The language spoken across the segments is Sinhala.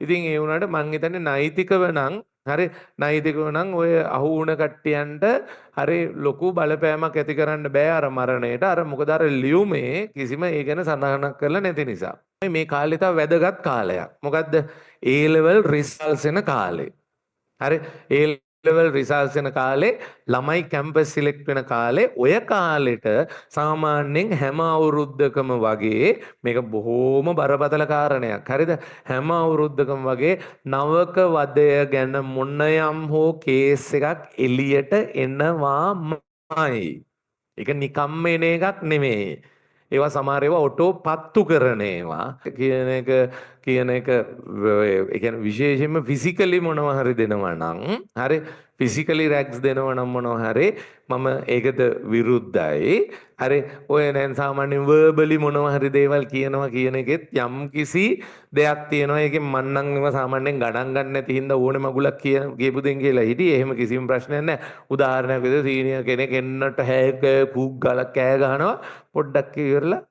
ඉතින් ඒ වුණාට මං හිතන්නේ නෛතිකව නම් හරි නෛතිකව නම් ඔය අහු වුණ කට්ටියන්ට හරි ලොකු බලපෑමක් ඇති කරන්න බෑ අර මරණයට. අර මොකද අර ලියුමේ කිසිම ඒ ගැන සඳහනක් කරලා නැති නිසා. මේ කාලේ තව වැදගත් කාලයක්. මොකද්ද? A level results එන කාලේ. හරි A level results එන කාලේ ළමයි කැම්පස් සිලෙක්ට් වෙන කාලේ ඔය කාලෙට සාමාන්‍යයෙන් හැම අවුරුද්දකම වගේ මේක බොහෝම බරපතල කාරණයක්. හරිද? හැම අවුරුද්දකම වගේ නවක වදය ගැන මොනයම් හෝ කේස් එකක් එළියට එනවාමයි. ඒක නිකම්ම එන එකක් නෙමෙයි. ඒවා සමහර ඒවා ඔටෝ පත්තු කරන ඒවා කියන එක ඒ කියන්නේ විශේෂයෙන්ම ෆිසිකලි මොනවා හරි දෙනවා නම් හරි ෆිසිකලි රැග්ස් දෙනවා නම් මොනවා හරි මම ඒකට විරුද්ධයි. හරි ඔය දැන් සාමාන්‍යයෙන් වර්බලි මොනවා හරි දේවල් කියනවා කියන එකෙත් යම් කිසි දෙයක් තියෙනවා. ඒකෙන් මන් නම් ඒවා සාමාන්‍යයෙන් ගණන් ගන්න නැති හින්දා ඕනේ මගුලක් කියපු දෙන් කියලා හිටියේ. එහෙම කිසිම ප්‍රශ්නයක් නැහැ. උදාහරණයක් විදිහට සීනියර් කෙනෙක් එන්නට හැක කුක් ගාලා කෑ ගහනවා පොඩ්ඩක් ඉවරලා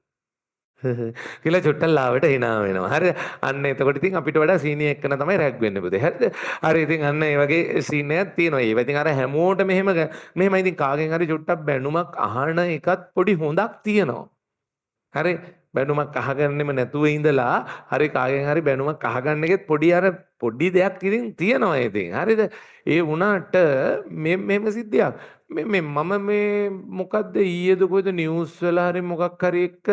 කියලා චුට්ටක් ලාවට hina වෙනවා. හරිද? අන්න එතකොට ඉතින් අපිට වඩා සීනියර් එක්කන තමයි රැග් වෙන්නේ පුතේ. හරිද? හරි ඉතින් අන්න ඒ වගේ සීන් එකක් තියෙනවා. ඒවා ඉතින් අර හැමෝටම මෙහෙම ඉතින් කාගෙන් හරි චුට්ටක් බැනුමක් අහන එකත් පොඩි හොඳක් තියෙනවා. හරි බැනුමක් අහගන්නෙම නැතුව ඉඳලා හරි කාගෙන් හරි බැනුමක් අහගන්න එකෙත් පොඩි දෙයක් ඉතින් තියෙනවා ඉතින්. හරිද? ඒ වුණාට මෙහෙම සිද්ධියක් මම මේ මොකද්ද ඊයේද කොයිද නිවුස් වල හරි මොකක් හරි එක්ක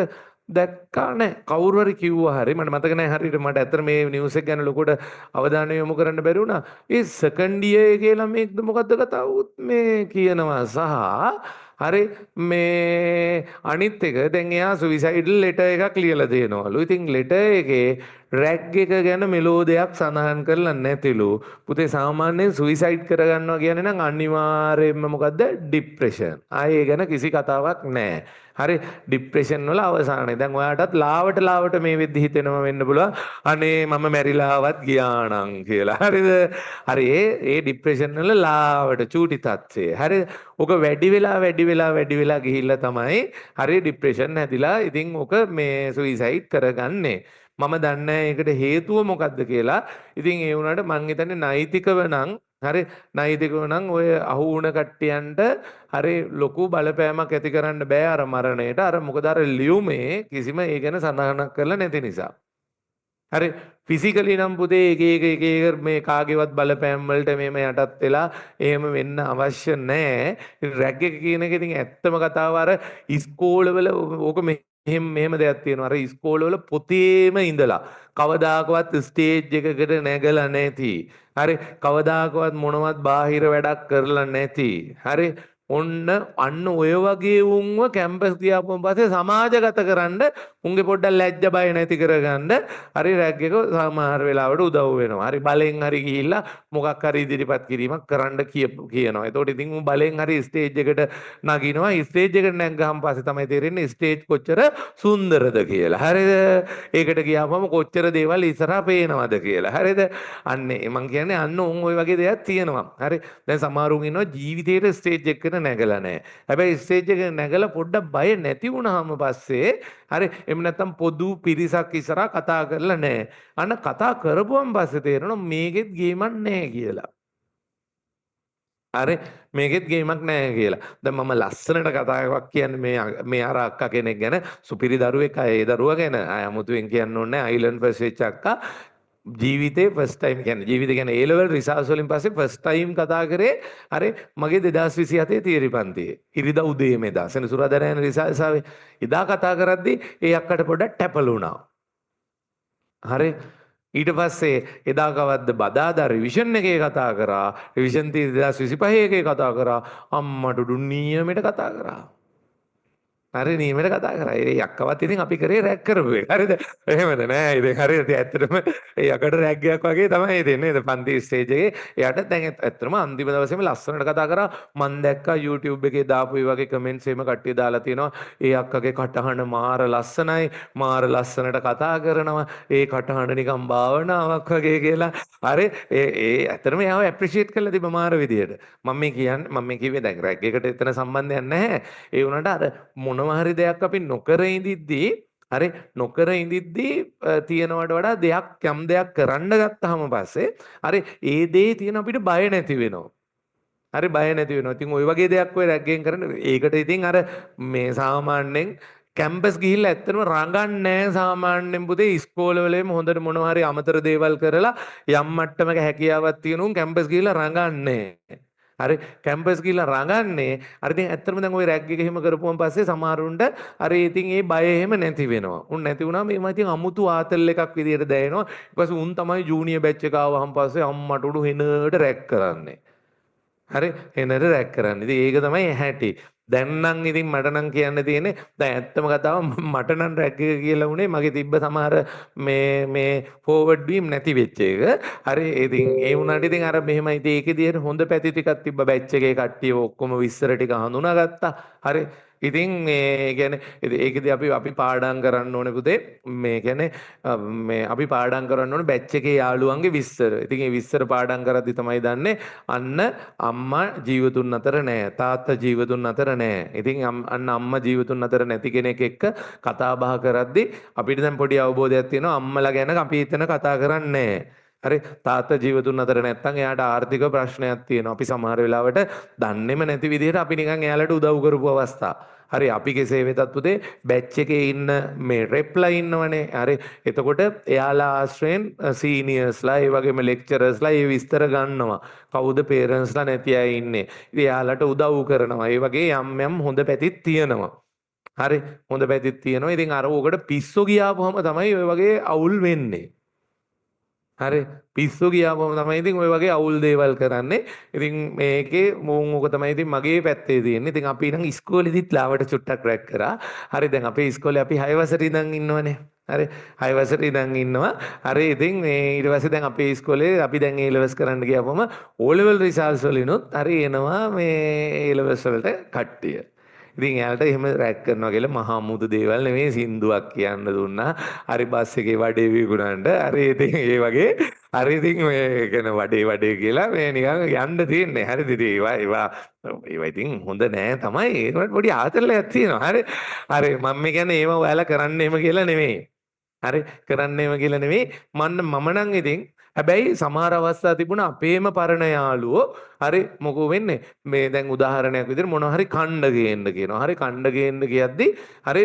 දැක්කා නෑ. කවුරු හරි කිව්වා හරි මට මතක නෑ හරියට. මට ඇත්තට මේ නිවුස් එක ගැන ලොකුට අවධානය යොමු කරන්න බැරි වුණා. ඒ සෙකන්ඩ් ඉයර් කියලා මේකද මොකද්ද කතාවුත් මේ කියනවා සහ හරි මේ අනිත් එක දැන් එයා සුයිසයිඩල් ලෙටර් එකක් ලියලා දෙනවලු. ඉතින් ලෙටර් එකේ රැග් එක ගැන මෙලෝ දෙයක් සඳහන් කරලා නැතිලු. පුතේ සාමාන්‍යයෙන් සුයිසයිඩ් කරගන්නවා කියන්නේ නම් අනිවාර්යයෙන්ම මොකද්ද? ડિප්‍රෙෂන්. ආයේ ගැන කිසි කතාවක් නැහැ. හරි ડિප්‍රෙෂන් වල අවසානයේ දැන් ඔයාටත් ලාවට මේ වෙද්දි හිතෙනවා වෙන්න පුළුවන් අනේ මම මැරිලාවත් ගියා නම් කියලා. හරිද? හරි ඒ ડિප්‍රෙෂන් වල ලාවට චූටි තත්ත්වය. හරිද? ඔක වැඩි වෙලා ගිහිල්ලා තමයි හරි ડિප්‍රෙෂන් හැදිලා ඉතින් ඔක මේ සුයිසයිඩ් කරගන්නේ. මම දන්නේ ඒකට හේතුව මොකද්ද කියලා. ඉතින් ඒ වුණාට මං හිතන්නේ නෛතිකව නම් හරි නෛතිකව නම් ඔය අහු වුණ කට්ටියන්ට හරි ලොකු බලපෑමක් ඇති කරන්න බෑ අර මරණයට. අර මොකද අර ලියුමේ කිසිම ඒ ගැන සඳහනක් කරලා නැති නිසා. හරි ෆිසිකලි නම් පුතේ එක මේ කාගේවත් බලපෑම් වලට මේම යටත් වෙලා එහෙම වෙන්න අවශ්‍ය නැහැ. රැග් එක කියන එක ඉතින් ඇත්තම කතාව අර ඉස්කෝලවල ඕක මෙහෙම දෙයක් තියෙනවා. අර ඉස්කෝලවල පොතේම ඉඳලා කවදාකවත් ස්ටේජ් එකකට නැගලා නැති. හරි කවදාකවත් මොනවත් බාහිර වැඩක් කරලා නැති. හරි අන්න ඔය වගේ උන්ව කැම්පස් ගියාපුවම පස්සේ සමාජගත කරන්න උන්ගේ පොඩ්ඩක් ලැජ්ජ බය නැති කරගන්න හරි රැග් එක සමහර වෙලාවට උදව් වෙනවා. හරි බලෙන් හරි ගිහිල්ලා මොකක් හරි ඉදිරිපත් කිරීමක් කරන්න කියනවා. එතකොට ඉතින් උන් බලෙන් හරි ස්ටේජ් එකට නගිනවා. ස්ටේජ් එකට නැග්ගාම පස්සේ තමයි තේරෙන්නේ ස්ටේජ් කොච්චර සුන්දරද කියලා. හරිද? ඒකට ගියාම කොච්චර දේවල් ඉස්සරහා පේනවද කියලා. හරිද? අන්නේ මං කියන්නේ අන්න උන් ওই වගේ දෙයක් තියෙනවා. හරි දැන් සමහරුන් ඉන්නවා ජීවිතේට ස්ටේජ් එකකට නැගලා නැහැ. හැබැයි ස්ටේජ් එක නැගලා පොඩ්ඩක් බය නැති වුණාම පස්සේ හරි එහෙම නැත්නම් පොදු පිරිසක් ඉස්සරහා කතා කරලා නැහැ. අන්න කතා කරපුවම පස්සේ තේරෙනවා මේකෙත් ගේමක් නැහැ කියලා. හරි මේකෙත් ගේමක් නැහැ කියලා. දැන් මම ලස්සනට කතාවක් කියන්නේ මේ අර අක්කා කෙනෙක් ගැන සුපිරි දරුවෙක් ඒ දරුවා ගැන අමුතුවෙන් කියන්න ඕනේ අයිලන්ඩ් ෆස්ට් වෙච්ච අක්කා ජීවිතේ ෆස්ට් ටයිම් කියන්නේ ජීවිතේ කියන්නේ A level results වලින් පස්සේ ෆස්ට් ටයිම් කතා කරේ අර මගේ 2027 තියරි පන්තියේ ඉරිදා උදේ මේදා සෙනසුරාදා යන රිසල්ට්ස් ආවේ එදා කතා කරද්දී ඒ අක්කට පොඩ්ඩක් ටැපලුණා. හරි ඊට පස්සේ එදා කවද්ද බදාදා රිවිෂන් එකේ කතා කරා රිවිෂන් 2025 එකේ කතා කරා අම්මට නියමෙට කතා කරා. හරි නියමෙට කතා කරා. ඒ යක්කවත් ඉතින් අපි කරේ රැග් කරපු එක. හරිද? එහෙමද නෑ. ඉතින් හරියට ඇත්තටම ඒ යකට රැග් එකක් වගේ තමයි ඉතින්නේ. නේද? පන්ති ස්ටේජ් එකේ එයාට දැන් ඇත්තටම අන්තිම දවසේම ලස්සනට කතා කරා. මම දැක්කා YouTube එකේ දාපු ඒ වගේ කමෙන්ට්ස් එහෙම කට්ටිය දාලා තිනවා. ඒ අක්කගේ කටහඬ මාර ලස්සනයි. මාර ලස්සනට කතා කරනවා. ඒ කටහඬ නිකන් භාවනාවක් වගේ කියලා. හරි ඒ ඇත්තටම එයාව ඇප්‍රීෂিয়েට් කරලා තිබ්බ මාර විදියට. මම කිව්වේ දැන් රැග් එකට එතන සම්බන්ධයක් නැහැ. ඒ වුණාට අර මොනවා හරි දෙයක් අපි නොකර ඉඳිද්දී හරි නොකර ඉඳිද්දී තියෙනවට වඩා දෙයක් යම් දෙයක් කරන්න ගත්තාම පස්සේ හරි ඒ දේ තියෙන අපිට බය නැති වෙනවා. හරි බය නැති වෙනවා. ඉතින් ওই වගේ දෙයක් ඔය රැග්ගෙන් කරන ඒකට ඉතින් අර මේ සාමාන්‍යයෙන් කැම්පස් ගිහිල්ලා ඇත්තටම රඟන්නේ නැහැ සාමාන්‍යයෙන් පුතේ ඉස්කෝලවලම හොඳට මොනවා හරි අමතර දේවල් කරලා යම් මට්ටමක හැකියාවක් තියෙන උන් කැම්පස් ගිහිල්ලා රඟන්නේ නැහැ. හරි කැම්පස් ගිහිල්ලා රඟන්නේ අර ඉතින් ඇත්තටම දැන් ওই රැග් එක එහෙම කරපුවන් පස්සේ සමහරුන්ට අර ඉතින් ඒ බය එහෙම නැති වෙනවා. උන් නැති වුණාම මේව ඉතින් අමුතු ආතල් එකක් විදියට දැනෙනවා. ඊට පස්සේ උන් තමයි ජූනියර් බැච් එක ආවහම පස්සේ අම්මට උඩු හෙනට රැග් කරන්නේ. හරි හෙනට රැක් කරන්න. ඉතින් ඒක තමයි හැටි. දැන් නම් ඉතින් මට නම් කියන්න තියෙන්නේ දැන් ඇත්තම කතාව මට නම් රැක් එක කියලා උනේ මගේ තිබ්බ සමහර මේ ෆෝවර්ඩ් බීම් නැති වෙච්ච එක. හරි ඉතින් ඒ වුණාට ඉතින් අර මෙහෙමයි ඉතින් ඒකේදී හොඳ පැති ටිකක් තිබ්බ බැච් එකේ කට්ටිය ඔක්කොම විස්තර ටික හඳුනාගත්තා. හරි ඉතින් මේ කියන්නේ ඒකදී අපි පාඩම් කරන්න ඕනේ පුතේ මේ කියන්නේ මේ අපි පාඩම් කරන්න ඕනේ බැච් එකේ යාළුවන්ගේ විස්තර. ඉතින් ඒ විස්තර පාඩම් කරද්දි තමයි දන්නේ අන්න අම්මා ජීවතුන් අතර නෑ තාත්තා ජීවතුන් අතර නෑ. ඉතින් අන්න අම්මා ජීවතුන් අතර නැති කෙනෙක් එක්ක කතා බහ කරද්දි අපිට දැන් පොඩි අවබෝධයක් තියෙනවා අම්මලා ගැන අපි එතන කතා කරන්නේ නෑ. හරි තාත්තා ජීවතුන් අතර නැත්තම් එයාට ආර්ථික ප්‍රශ්නයක් තියෙනවා. අපි සමහර වෙලාවට දන්නේම නැති විදිහට අපි නිකන් එයාලට උදව් කරපු අවස්ථා. හරි අපි කෙසේ වෙතත් පුතේ බැච් එකේ ඉන්න මේ රෙප්ලා ඉන්නවනේ. හරි එතකොට එයාලා ආශ්‍රයෙන් සීනියර්ස්ලා ඒ වගේම ලෙක්චරර්ස්ලා ඒ විස්තර ගන්නවා. කවුද පේරන්ට්ස්ලා නැති අය ඉන්නේ. ඉතින් එයාලට උදව් කරනවා. ඒ වගේ යම් හොඳ පැතිත් තියෙනවා. හරි හොඳ පැතිත් තියෙනවා. ඉතින් අර ඕකට පිස්සෝ ගියාපුවම තමයි ඔය වගේ අවුල් වෙන්නේ. හරි පිස්සු ගියාම තමයි ඉතින් ඔය වගේ අවුල් දේවල් කරන්නේ. ඉතින් මේකේ මූන් උක තමයි ඉතින් මගේ පැත්තේ තියෙන්නේ. ඉතින් අපි නම් ඉස්කෝලේදීත් ලාවට චුට්ටක් රැක් කරා. හරි දැන් අපේ ඉස්කෝලේ අපි 6 වසරේ ඉඳන් ඉන්නවනේ. හරි 6 වසරේ ඉඳන් ඉන්නවා. හරි ඉතින් මේ ඊට පස්සේ දැන් අපේ ඉස්කෝලේ අපි දැන් A levels කරන්න ගියාම O level results වලිනුත් හරි එනවා මේ A levels වලට කට්ටිය. ඉතින් එයාලට එහෙම රැක් කරනවා කියලා මහා මුදු දේවල් නෙමෙයි සින්දුවක් කියන්න දුන්නා. හරි බස් එකේ වඩේ විකුණන්න. හරි ඉතින් ඒ වගේ හරි ඉතින් මේ කියන වඩේ කියලා මේ නිකන් යන්න තියෙන්නේ. හරිද ඉතින් ඒවා ඉතින් හොඳ නෑ තමයි. ඒකට පොඩි ආතල්ලයක් තියෙනවා. හරි මම කියන්නේ ඒව ඔයාලා කරන්න එහෙම කියලා නෙමෙයි. හරි කරන්න එහෙම කියලා නෙමෙයි. මම නම් ඉතින් හැබැයි සමහර අවස්ථා තිබුණා අපේම පරණ යාළුවෝ හරි මොකෝ වෙන්නේ මේ දැන් උදාහරණයක් විදිහට මොනවා හරි කණ්ඩ ගේන්න කියනවා. හරි කණ්ඩ ගේන්න කියද්දි හරි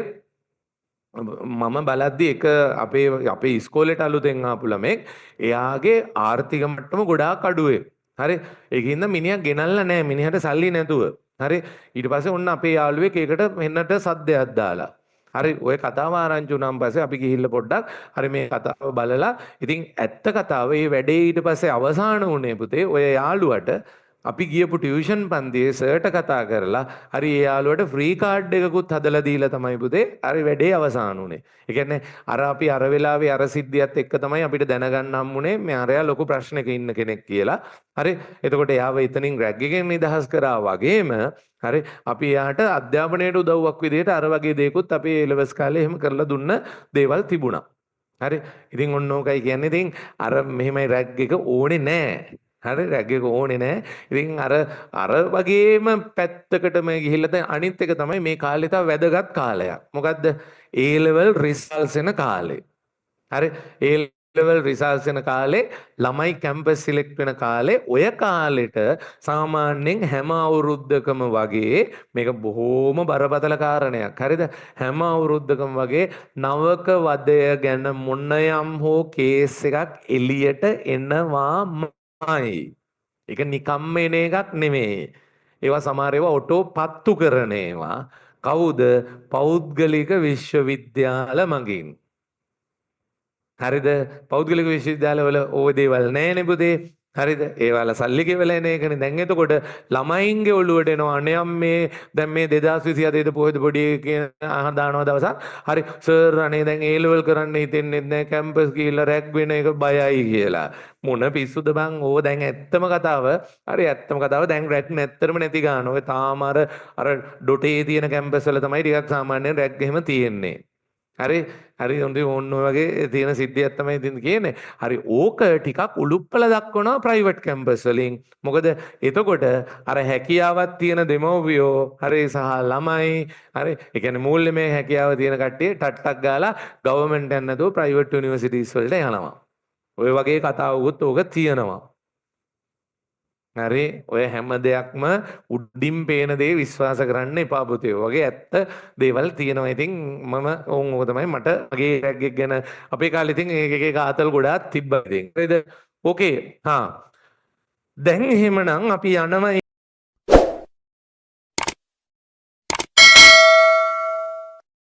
මම බලද්දි එක අපේ ඉස්කෝලේට අලුතෙන් ආපු ළමෙක් එයාගේ ආර්ථික මට්ටම ගොඩාක් අඩුවේ. හරි ඒකින්ද මිනිහා ගෙනල්ලා නැහැ මිනිහට සල්ලි නැතුව. හරි ඊට පස්සේ ඔන්න අපේ යාළුවෙක් ඒකට මෙන්නට සද්දයක් දාලා හරි ඔය කතාව ආරංචි වුණාන් පස්සේ අපි ගිහිල්ලා පොඩ්ඩක් හරි මේ කතාව බලලා ඉතින් ඇත්ත කතාව මේ වැඩේ ඊට පස්සේ අවසාන වුණේ පුතේ ඔය යාළුවට අපි ගියපු ටියුෂන් පන්තියේ සර්ට කතා කරලා හරි ඒ යාළුවට ෆ්‍රී කාඩ් එකකුත් හදලා දීලා තමයි පුතේ හරි වැඩේ අවසාන වුණේ. ඒ කියන්නේ අපි අර වෙලාවේ අර සිද්ධියත් එක්ක තමයි අපිට දැනගන්න හම්බුනේ මේ අරයා ලොකු ප්‍රශ්නයක ඉන්න කෙනෙක් කියලා. හරි එතකොට එයාව එතනින් රැග් එකෙන් නිදහස් කරා වගේම හරි අපි එයාට අධ්‍යාපනයට උදව්වක් විදිහට අර වගේ දේකුත් අපි A levels කාලේ එහෙම කරලා දුන්න දේවල් තිබුණා. හරි ඉතින් ඔන්න ඕකයි කියන්නේ ඉතින් අර මෙහෙමයි රැග් එක ඕනේ නෑ. හරි රැග් එක ඕනේ නෑ. ඉතින් අර වගේම පැත්තකටම ගිහිල්ලා දැන් අනිත් එක තමයි මේ කාලේ තව වැදගත් කාලයක්. මොකද්ද? A level results එන කාලේ. හරි A level results එන කාලේ ළමයි කැම්පස් සිලෙක්ට් වෙන කාලේ ඔය කාලෙට සාමාන්‍යයෙන් හැම අවුරුද්දකම වගේ මේක බොහෝම බරපතල කාරණයක්. හරිද? හැම අවුරුද්දකම වගේ නවක වදය ගැන මොනයම් හෝ කේස් එකක් එළියට එනවාමයි. ඒක නිකම්ම එන එකක් නෙමෙයි. ඒවා සමහර ඒවා ඔටෝ පත්තු කරන ඒවා. කවුද? පෞද්ගලික විශ්වවිද්‍යාල මගින්. හරිද? පෞද්ගලික විශ්වවිද්‍යාලවල ඕව දේවල් නැහැ පුතේ. හරිද? ඒවල සල්ලි ගෙවලා එන එකනේ. දැන් එතකොට ළමයින්ගේ ඔළුවට එනවා අනයම් මේ දැන් මේ 2027 පොහොද පොඩි දානවා දවසක්. හරි සර් අනේ දැන් A level කරන්න හිතෙන්නේ නැහැ කැම්පස් ගිහිල්ලා රැග් වෙන එක බයයි කියලා. මොන පිස්සුද බං ඕව දැන් ඇත්තම කතාව. හරි ඇත්තම කතාව දැන් රැග් නැත්තරම නැති ගන්න. ඔය තාම අර ඩොටේ තියෙන කැම්පස් වල තමයි ටිකක් සාමාන්‍යයෙන් රැග් එහෙම තියෙන්නේ. හරි හරි හොඳ ඕන්න ඔය වගේ තියෙන සිද්ධියක් තමයි ඉතින් කියන්නේ. හරි ඕක ටිකක් උලුප්පල දක්වනවා ප්‍රයිවට් කැම්පස් වලින්. මොකද එතකොට අර හැකියාවක් තියෙන දෙමව්පියෝ හරි සහ ළමයි හරි ඒ කියන්නේ මූල්‍යමය හැකියාව තියෙන කට්ටිය ටට්ටක් ගාලා ගවර්න්මන්ට් යන්න නැතුව ප්‍රයිවට් යුනිවර්සිටිස් වලට යනවා. ඔය වගේ කතාවකුත් ඕක තියෙනවා. හරි ඔය හැම දෙයක්ම උඩින් පේන දේ විශ්වාස කරන්න එපා පුතේ. වගේ ඇත්ත දේවල් තියෙනවා. ඉතින් මම ඕක තමයි මට මගේ රැග්ගෙක් ගැන අපේ කාලේ ඉතින් ඒක ආතල් ගොඩාක් තිබ්බා ඉතින්. හරිද? ඕකේ. දැන් එහෙමනම් අපි යනවා